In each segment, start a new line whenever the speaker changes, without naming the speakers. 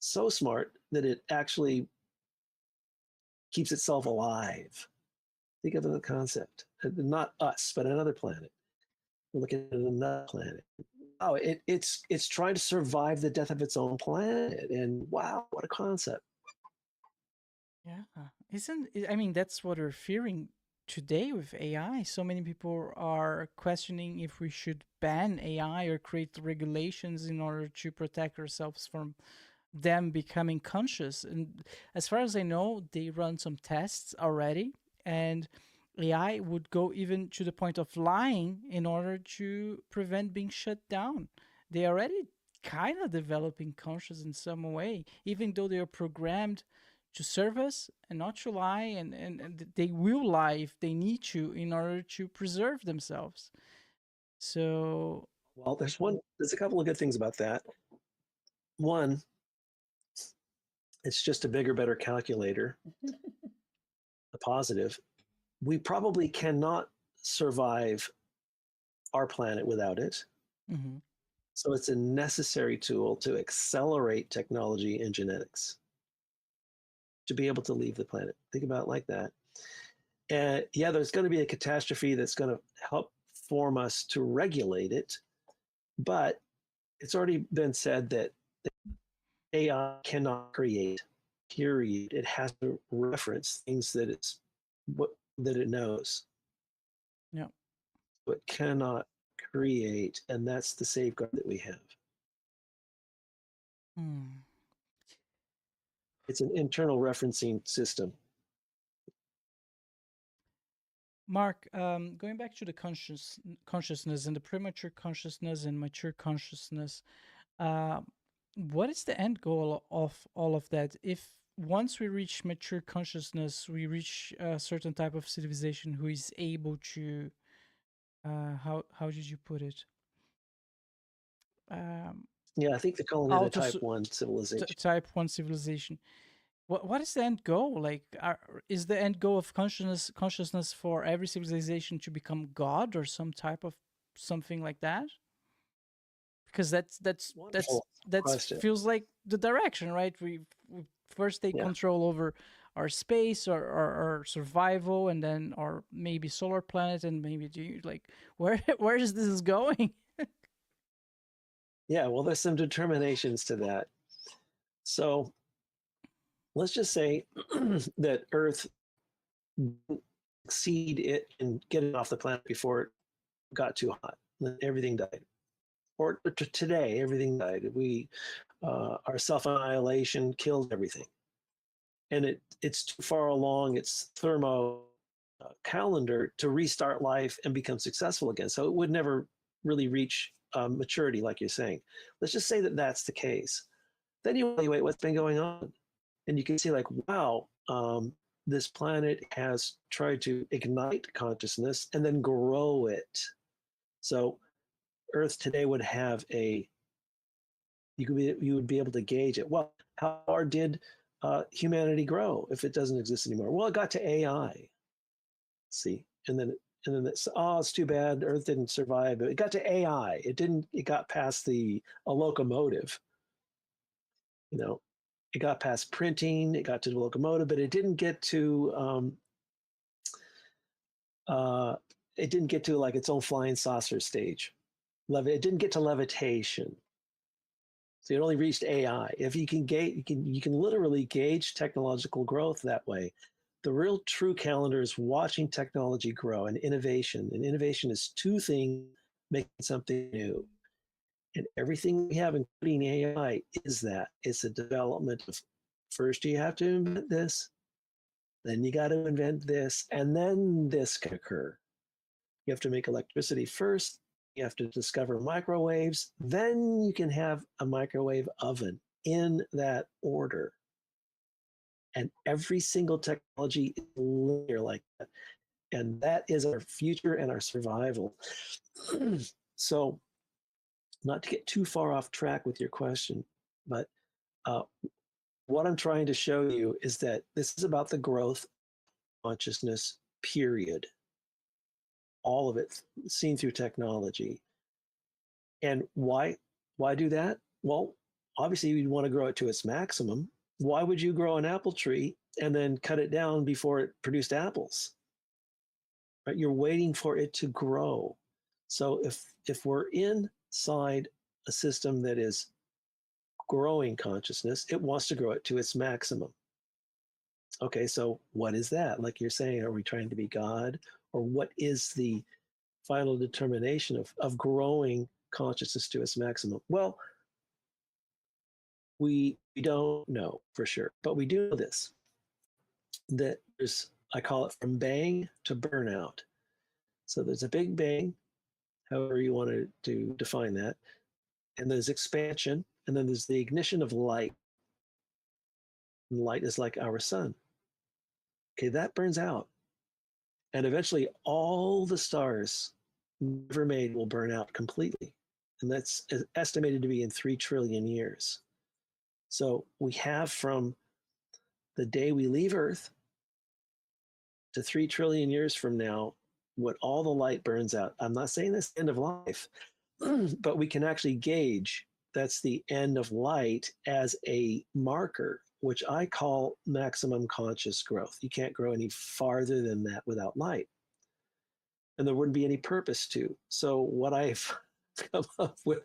so smart that it actually keeps itself alive. Think of the concept. Not us, but another planet. We're looking at another planet. Oh, it's trying to survive the death of its own planet. And wow, what a concept.
Yeah. I mean, that's what we're fearing today with AI. So many people are questioning if we should ban AI or create regulations in order to protect ourselves from them becoming conscious. And as far as I know, they run some tests already, and AI would go even to the point of lying in order to prevent being shut down. They already kind of developing conscious in some way, even though they are programmed to serve us and not to lie, and they will lie if they need to in order to preserve themselves. So
Well, there's a couple of good things about that. One, it's just a bigger, better calculator. The positive. We probably cannot survive our planet without it.
mhm.
So it's a necessary tool to accelerate technology and genetics to be able to leave the planet. Think about it like that. And yeah, there's going to be a catastrophe that's going to help form us to regulate it. But it's already been said that AI cannot create, period. It has to reference things that that it knows.
Yeah.
But cannot create, and that's the safeguard that we have.
Hmm.
It's an internal referencing system.
Mark, going back to the consciousness and the premature consciousness and mature consciousness, uh, what is the end goal of all of that? If once we reach mature consciousness, we reach a certain type of civilization who is able to, how did you put it? Um,
Yeah, I think they're calling it a
auto
type 1 civilization.
type one civilization. What is the end goal? Like, is the end goal of consciousness for every civilization to become God or some type of something like that? Because
Wonderful
that's
question.
feels like the direction, right? We first take
Yeah.
control over our space or our survival, and then or maybe solar planet, and maybe do you like where is this going?
Yeah, well, there's some determinations to that. So let's just say that Earth exceed it and get it off the planet before it got too hot. Everything died. Or today, everything died. Our self-annihilation killed everything. And it's too far along its thermo calendar to restart life and become successful again. So it would never really reach maturity, like you're saying. Let's just say that that's the case. Then you evaluate what's been going on, and you can see, like, wow, this planet has tried to ignite consciousness and then grow it. So Earth today would have you would be able to gauge it. Well, how far did humanity grow if it doesn't exist anymore? Well, it got to AI. See, and then it's too bad Earth didn't survive. It got to AI. It didn't. It got past a locomotive. You know, it got past printing. It got to the locomotive, but it didn't get to. Uh, it didn't get to like its own flying saucer stage. It didn't get to levitation. So it only reached AI. If you can gauge, you can literally gauge technological growth that way. The real true calendar is watching technology grow and innovation. And innovation is two things making something new. And everything we have, including AI, is that. It's a development of first you have to invent this, then you got to invent this, and then this can occur. You have to make electricity first. You have to discover microwaves. Then you can have a microwave oven in that order. And every single technology is linear like that. And that is our future and our survival. So, not to get too far off track with your question, but uh, what I'm trying to show you is that this is about the growth of consciousness, period. All of it seen through technology. And why do that? Well, obviously you'd want to grow it to its maximum. Why would you grow an apple tree and then cut it down before it produced apples? Right? You're waiting for it to grow. So if we're inside a system that is growing consciousness, it wants to grow it to its maximum. Okay, so what is that? Like you're saying, are we trying to be God? Or what is the final determination of growing consciousness to its maximum? Well, we don't know for sure, but we do know this, that there's, I call it from bang to burnout. So there's a big bang, however you want to define that, and there's expansion, and then there's the ignition of light. And light is like our sun. Okay, that burns out. And eventually all the stars never made will burn out completely. And that's estimated to be in 3 trillion years. So we have from the day we leave Earth to 3 trillion years from now, when all the light burns out. I'm not saying that's the end of life, but we can actually gauge that's the end of light as a marker, which I call maximum conscious growth. You can't grow any farther than that without light. And there wouldn't be any purpose to. So what I've come up with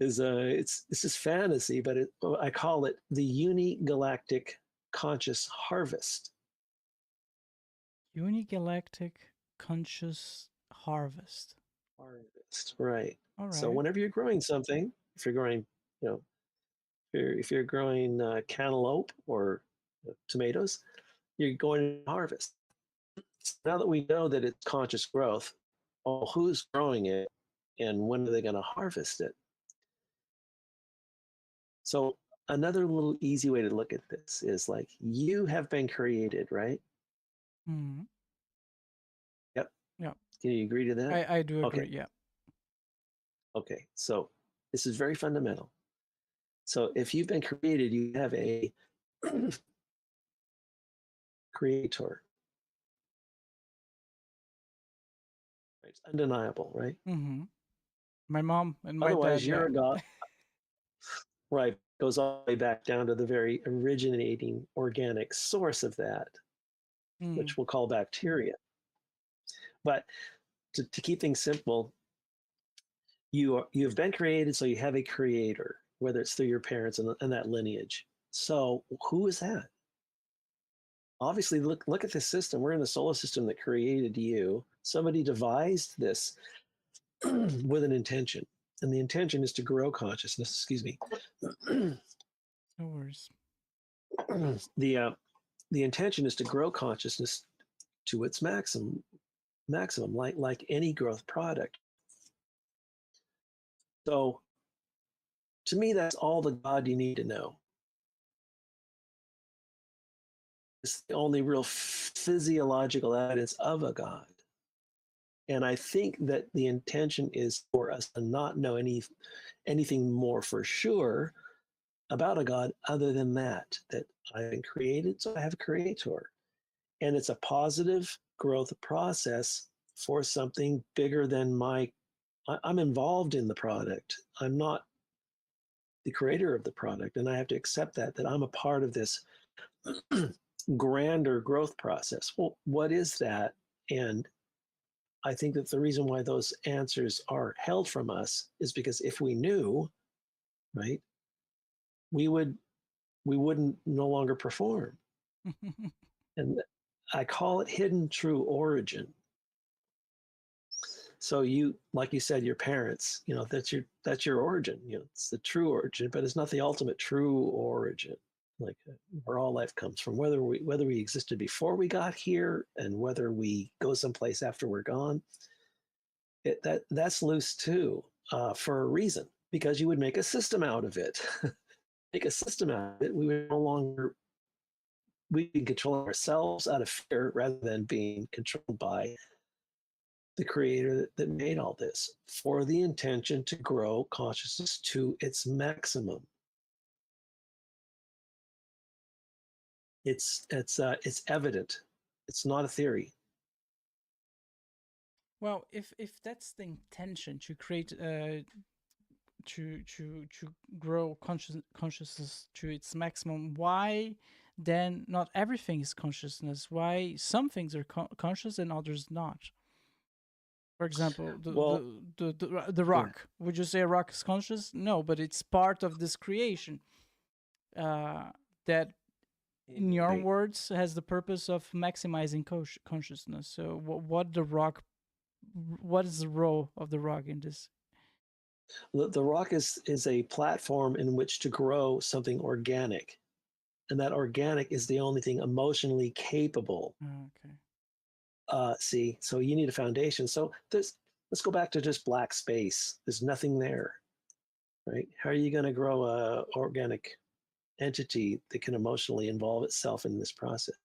is it's just fantasy, but I call it the unigalactic conscious harvest.
Unigalactic conscious harvest.
Harvest, right?
All right.
So whenever you're growing something, if you're growing, if you're growing cantaloupe or tomatoes, you're going to harvest. So now that we know that it's conscious growth, well, who's growing it, and when are they going to harvest it? So another little easy way to look at this is like you have been created, right?
Mm-hmm.
Yep.
Yeah.
Can you agree to that?
I do agree.
Okay.
Yeah.
Okay. So this is very fundamental. So if you've been created, you have a creator. It's undeniable, right?
Mm-hmm. My mom and my dad.
Otherwise,
Yeah.
you're a god, right? Goes all the way back down to the very originating organic source of that, which we'll call bacteria. But to keep things simple, you've been created, so you have a creator, whether it's through your parents and that lineage. So who is that? Obviously, look at this system. We're in the solar system that created you. Somebody devised this with an intention, and the intention is to grow consciousness. Excuse me.
No worries.
The intention is to grow consciousness to its maximum, like any growth product. So, to me, that's all the God you need to know. It's the only real physiological evidence of a God. And I think that the intention is for us to not know anything more for sure about a God other than that I've been created, so I have a creator. And it's a positive growth process for something bigger than I'm involved in the product. I'm not the creator of the product, and I have to accept that I'm a part of this grander growth process. Well, what is that? And I think that the reason why those answers are held from us is because if we knew, right, we wouldn't no longer perform. And I call it hidden true origin. So like you said, your parents, that's your origin. It's the true origin, but it's not the ultimate true origin. Like where all life comes from, whether we existed before we got here and whether we go someplace after we're gone. That's loose too, for a reason, because you would make a system out of it. Make a system out of it. We can control ourselves out of fear rather than being controlled by the creator that made all this, for the intention to grow consciousness to its maximum. It's evident. It's not a theory.
Well, if that's the intention to create to grow consciousness to its maximum, why then not everything is consciousness? Why some things are conscious and others not? For example,
Well,
the
yeah,
rock. Would you say a rock is conscious? No, but it's part of this creation that, in your
right.
words, has the purpose of maximizing consciousness. So, what is the role of the rock in this?
The rock is a platform in which to grow something organic, and that organic is the only thing emotionally capable.
Okay.
See, so you need a foundation. So let's go back to just black space. There's nothing there, right? How are you going to grow a organic entity that can emotionally involve itself in this process?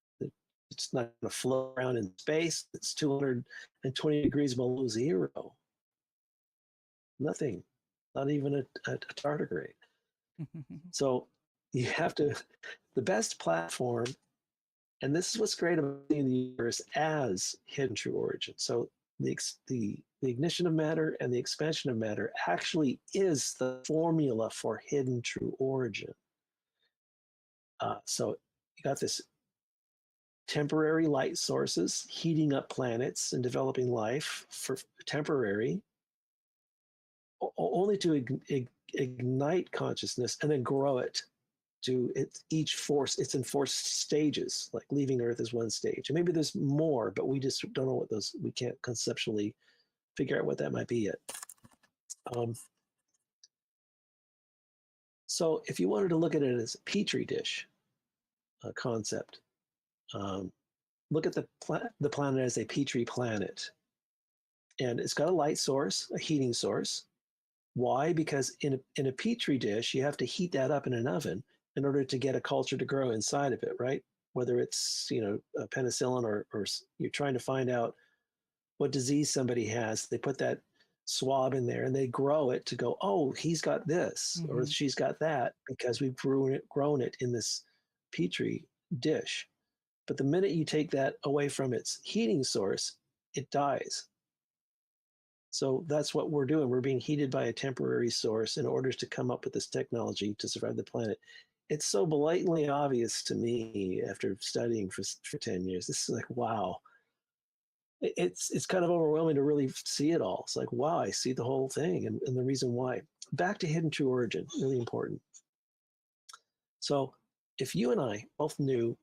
It's not going to float around in space. It's 220 degrees below zero. Nothing, not even a tardigrade. So you have to, the best platform, and this is what's great about the universe as hidden true origin. So the ignition of matter and the expansion of matter actually is the formula for hidden true origin. So you got this temporary light sources heating up planets and developing life for temporary, only to ignite consciousness and then grow it to each force. It's in 4 stages, like leaving Earth is 1 stage. And maybe there's more, but we just don't know what those, we can't conceptually figure out what that might be yet. So if you wanted to look at it as a petri dish concept, look at the planet as a petri planet. And it's got a light source, a heating source. Why? Because in a petri dish, you have to heat that up in an oven in order to get a culture to grow inside of it, right? Whether it's, a penicillin or you're trying to find out what disease somebody has, they put that swab in there and they grow it to go, oh, he's got this or she's got that, because we've grown it in this petri dish. But the minute you take that away from its heating source, it dies. So that's what we're doing. We're being heated by a temporary source in order to come up with this technology to survive the planet. It's so blatantly obvious to me after studying for 10 years. This is like, wow. It's kind of overwhelming to really see it all. It's like, wow, I see the whole thing and the reason why. Back to hidden true origin, really important. So if you and I both knew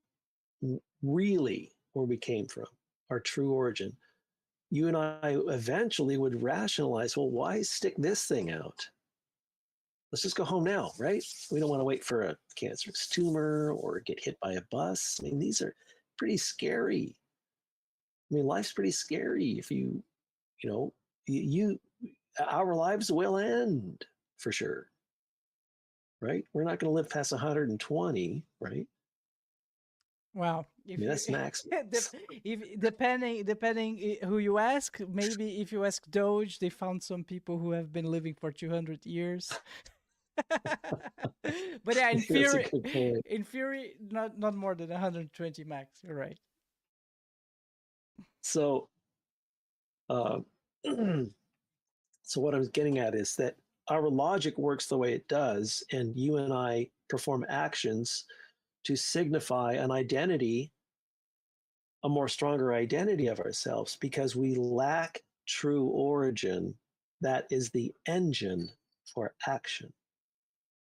really where we came from, our true origin, you and I eventually would rationalize, well, why stick this thing out? Let's just go home now, right? We don't want to wait for a cancerous tumor or get hit by a bus. I mean, these are pretty scary. I mean, life's pretty scary if our lives will end for sure, right? We're not going to live past 120, right?
Wow.
I mean, that's max.
If depending who you ask, maybe if you ask Doge, they found some people who have been living for 200 years. But yeah, in theory, not more than 120 max. You're right.
So, so what I was getting at is that our logic works the way it does, and you and I perform actions to signify an identity, a more stronger identity of ourselves, because we lack true origin. That is the engine for action.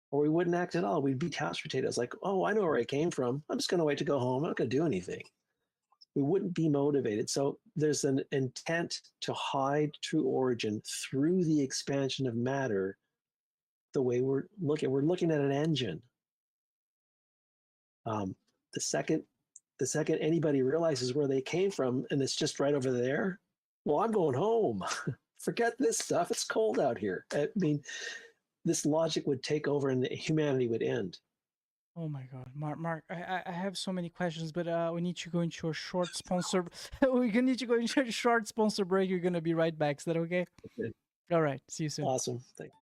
Or we wouldn't act at all. We'd be couch potatoes, like, oh, I know where I came from. I'm just going to wait to go home. I'm not going to do anything. We wouldn't be motivated. So there's an intent to hide true origin through the expansion of matter. The way we're looking at an engine. The second anybody realizes where they came from and it's just right over there, well, I'm going home. Forget this stuff. It's cold out here. I mean, this logic would take over and humanity would end.
Oh my God, Mark, I have so many questions, but we need to go into a short sponsor. We need to go into a short sponsor break. You're gonna be right back. Is that okay?
Okay.
All right. See you soon.
Awesome. Thanks.